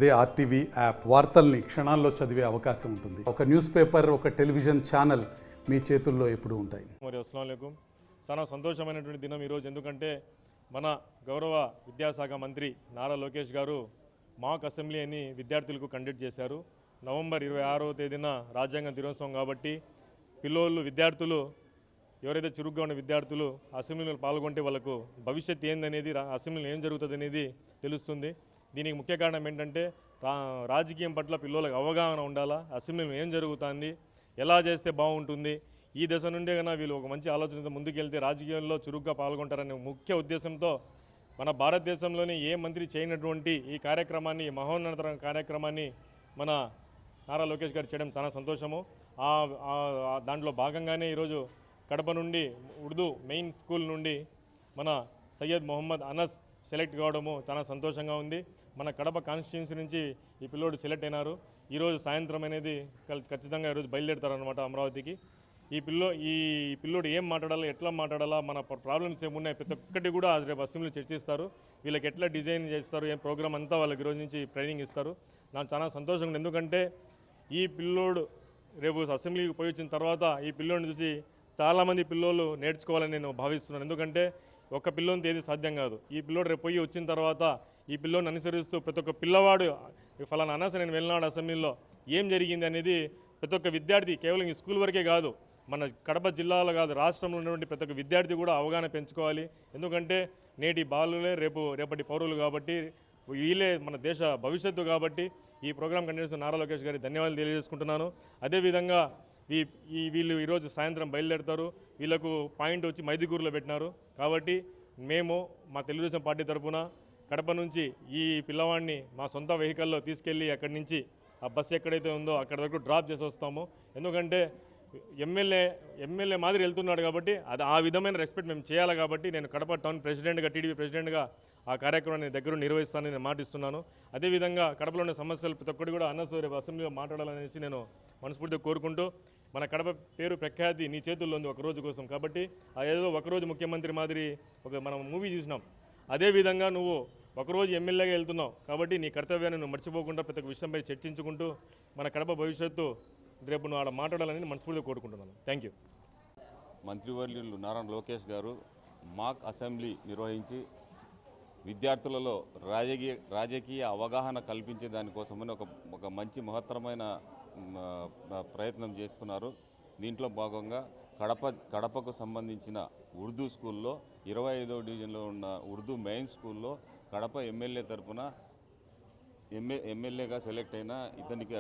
అదే RTV app వార్తల్ని క్షణాల్లో చదివే అవకాశం ఉంటుంది. ఒక న్యూస్ పేపర్, ఒక టెలివిజన్ ఛానల్ మీ చేతుల్లో ఎప్పుడూ ఉంటాయి. మరి అస్సలాము అలైకుం. చాలా సంతోషమైనటువంటి దినం ఈరోజు. ఎందుకంటే మన గౌరవ విద్యాశాఖ మంత్రి నారా లోకేష్ గారు మాక్ అసెంబ్లీ అని విద్యార్థులకు కండక్ట్ చేశారు. నవంబర్ 26వ తేదీన రాజ్యాంగ దినోత్సవం కాబట్టి విద్యార్థులు ఎవరైతే చురుగ్గా ఉన్న విద్యార్థులు అసెంబ్లీలో పాల్గొంటే వాళ్ళకు భవిష్యత్తు ఏందనేది, అసెంబ్లీలో ఏం జరుగుతుంది అనేది తెలుస్తుంది. దీనికి ముఖ్య కారణం ఏంటంటే రాజకీయం పట్ల పిల్లలకు అవగాహన ఉండాలా, అసెంబ్లీలో ఏం జరుగుతుంది, ఎలా చేస్తే బాగుంటుంది. ఈ దశ నుండే కన్నా వీళ్ళు ఒక మంచి ఆలోచనతో ముందుకెళ్తే రాజకీయాల్లో చురుగ్గా పాల్గొంటారనే ముఖ్య ఉద్దేశంతో మన భారతదేశంలోనే ఏ మంత్రి చేయనటువంటి ఈ కార్యక్రమాన్ని, మహోన్నత కార్యక్రమాన్ని మన నారా లోకేష్ గారు చేయడం చాలా సంతోషము. దాంట్లో భాగంగానే ఈరోజు కడప నుండి ఉర్దూ మెయిన్ స్కూల్ నుండి మన సయ్యద్ మొహమ్మద్ అనస్ సెలెక్ట్ కావడము చాలా సంతోషంగా ఉంది. మన కడప కాన్స్టిట్యున్సీ నుంచి ఈ పిల్లోడు సెలెక్ట్ అయినారు. ఈరోజు సాయంత్రం అనేది ఖచ్చితంగా ఈరోజు బయలుదేరుతారనమాట అమరావతికి. ఈ పిల్లోడు ఏం మాట్లాడాలా, ఎట్లా మాట్లాడాలా, మన ప్రాబ్లమ్స్ ఏమున్నాయి ప్రతి ఒక్కటి కూడా రేపు అసెంబ్లీలో చర్చిస్తారు. వీళ్ళకి ఎట్లా డిజైన్ చేస్తారు, ఏం ప్రోగ్రామ్ అంతా వాళ్ళకి ఈరోజు నుంచి ట్రైనింగ్ ఇస్తారు. నాకు చాలా సంతోషంగా ఉంది. ఎందుకంటే ఈ పిల్లోడు రేపు అసెంబ్లీకి పోయి వచ్చిన తర్వాత ఈ పిల్లోడిని చూసి చాలామంది పిల్లోళ్ళు నేర్చుకోవాలని నేను భావిస్తున్నాను. ఎందుకంటే ఒక్క పిల్లోని ఏది సాధ్యం కాదు. ఈ పిల్లోడు రేపు పోయి వచ్చిన తర్వాత ఈ పిల్లోని అనుసరిస్తూ ప్రతి ఒక్క పిల్లవాడు ఫలానా అనస నేను వెళ్ళినాడు అసెంబ్లీలో ఏం జరిగింది అనేది ప్రతి ఒక్క విద్యార్థి, కేవలం ఈ స్కూల్ వరకే కాదు, మన కడప జిల్లాలో కాదు, రాష్ట్రంలో ఉన్నటువంటి ప్రతి ఒక్క విద్యార్థి కూడా అవగాహన పెంచుకోవాలి. ఎందుకంటే నేటి బాలులే రేపటి పౌరులు కాబట్టి, వీళ్ళే మన దేశ భవిష్యత్తు కాబట్టి ఈ ప్రోగ్రాం కండక్ట్ చేస్తున్న నారా లోకేష్ గారికి ధన్యవాదాలు తెలియజేసుకుంటున్నాను. అదేవిధంగా వీళ్ళు ఈరోజు సాయంత్రం బయలుదేరుతారు. వీళ్ళకు పాయింట్ వచ్చి మైదుగూరులో పెట్టినారు. కాబట్టి మేము మా తెలుగుదేశం పార్టీ తరఫున కడప నుంచి ఈ పిల్లవాడిని మా సొంత వెహికల్లో తీసుకెళ్ళి అక్కడి నుంచి ఆ బస్సు ఎక్కడైతే ఉందో అక్కడ వరకు డ్రాప్ చేసి వస్తాము. ఎందుకంటే ఎమ్మెల్యే మాదిరి వెళ్తున్నాడు కాబట్టి అది ఆ విధమైన రెస్పెక్ట్ మేము చేయాలి. కాబట్టి నేను కడప టౌన్ ప్రెసిడెంట్గా, టీడీపీ ప్రెసిడెంట్గా ఆ కార్యక్రమాన్ని దగ్గర నిర్వహిస్తానని నేను మాటిస్తున్నాను. అదేవిధంగా కడపలో ఉన్న సమస్యలు ప్రతి ఒక్కటి కూడా రేపు అసెంబ్లీలో మాట్లాడాలనేసి నేను మనస్ఫూర్తిగా కోరుకుంటూ, మన కడప పేరు ప్రఖ్యాతి నీ చేతుల్లో ఉంది ఒకరోజు కోసం. కాబట్టి ఏదో ఒకరోజు ముఖ్యమంత్రి మాదిరి మనం మూవీ చూసినాం. అదేవిధంగా నువ్వు ఒకరోజు ఎమ్మెల్యేగా వెళ్తున్నావు కాబట్టి నీ కర్తవ్యాన్ని నువ్వు మర్చిపోకుండా ప్రతి ఒక్క విషయంపై చర్చించుకుంటూ మన కడప భవిష్యత్తు రేపు నువ్వు ఆడ మాట్లాడాలని మనస్ఫూర్తిగా కోరుకుంటున్నాను. Thank you. మంత్రివర్యులు నారా లోకేష్ గారు మాక్ అసెంబ్లీ నిర్వహించి విద్యార్థులలో రాజకీయ అవగాహన కల్పించే దానికోసమని ఒక మంచి మహత్తరమైన ప్రయత్నం చేస్తున్నారు. దీంట్లో భాగంగా కడపకు సంబంధించిన ఉర్దూ స్కూల్లో 25వ డివిజన్లో ఉన్న ఉర్దూ మెయిన్ స్కూల్లో కడప ఎమ్మెల్యే తరఫున ఎమ్మెల్యేగా సెలెక్ట్ అయిన ఇతనికి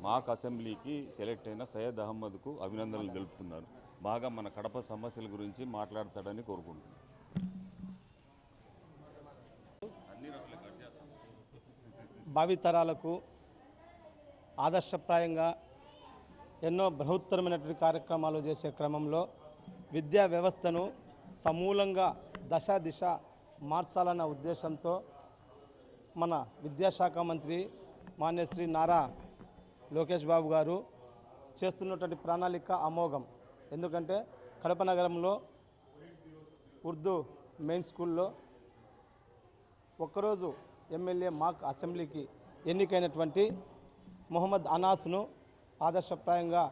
మాక్ అసెంబ్లీకి సెలెక్ట్ అయిన సయ్యద్ అహ్మద్కు అభినందనలు తెలుపుతున్నారు. బాగా మన కడప సమస్యల గురించి మాట్లాడతాడని కోరుకుంటున్నాను. భావితరాలకు ఆదర్శప్రాయంగా ఎన్నో బృహత్తరమైనటువంటి కార్యక్రమాలు చేసే క్రమంలో విద్యా వ్యవస్థను సమూలంగా దిశ మార్చాలన్న ఉద్దేశంతో మన విద్యాశాఖ మంత్రి మాన్యశ్రీ నారా లోకేష్ బాబు గారు చేస్తున్నటువంటి ప్రణాళిక అమోఘం. ఎందుకంటే కడప నగరంలో ఉర్దూ మెయిన్ స్కూల్లో ఒక్కరోజు ఎమ్మెల్యే మాక్ అసెంబ్లీకి ఎన్నికైనటువంటి మొహమ్మద్ అనాస్ను ఆదర్శప్రాయంగా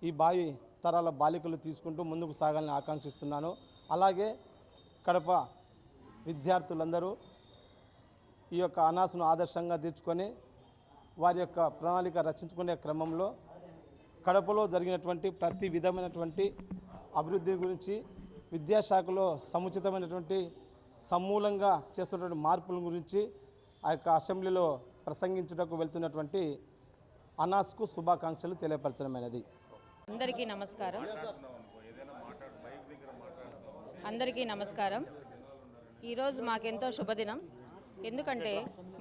ఈ భావి తరాల బాలికలు తీసుకుంటూ ముందుకు సాగాలని ఆకాంక్షిస్తున్నాను. అలాగే కడప విద్యార్థులందరూ ఈ యొక్క అనాస్ను ఆదర్శంగా తీర్చుకొని వారి యొక్క ప్రణాళిక రచించుకునే క్రమంలో కడపలో జరిగినటువంటి ప్రతి విధమైనటువంటి అభివృద్ధి గురించి, విద్యాశాఖలో సముచితమైనటువంటి సమూలంగా చేస్తున్నటువంటి మార్పుల గురించి ఆ యొక్క అసెంబ్లీలో ప్రసంగించుటకు వెళ్తున్నటువంటి అనాస్కు శుభాకాంక్షలు తెలియపరచడమైనది. అందరికీ నమస్కారం. ఈరోజు మాకెంతో శుభదినం. ఎందుకంటే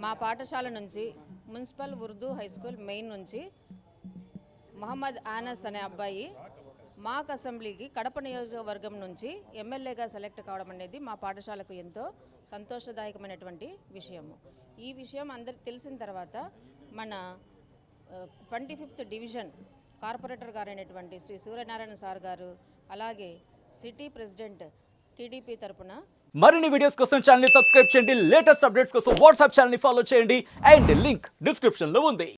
మా పాఠశాల నుంచి municipal Urdu high school main నుంచి మహమ్మద్ ఆనస్ అనే అబ్బాయి మాక్ అసెంబ్లీకి కడప నియోజకవర్గం నుంచి ఎమ్మెల్యేగా సెలెక్ట్ కావడం అనేది మా పాఠశాలకు ఎంతో సంతోషదాయకమైనటువంటి విషయము. ఈ విషయం అందరికి తెలిసిన తర్వాత మన 25th డివిజన్ కార్పొరేటర్ గారైనటువంటి శ్రీ సూర్యనారాయణ సార్ గారు, అలాగే సిటీ ప్రెసిడెంట్ టీడీపీ తరపున మరిన్ని వీడియోస్ కోసం ఛానల్ ని సబ్స్క్రైబ్ చేయండి, లేటెస్ట్ అప్డేట్స్ కోసం వాట్సాప్ ఛానల్ ని ఫాలో చేయండి అండ్ లింక్ డిస్క్రిప్షన్ లో ఉంది.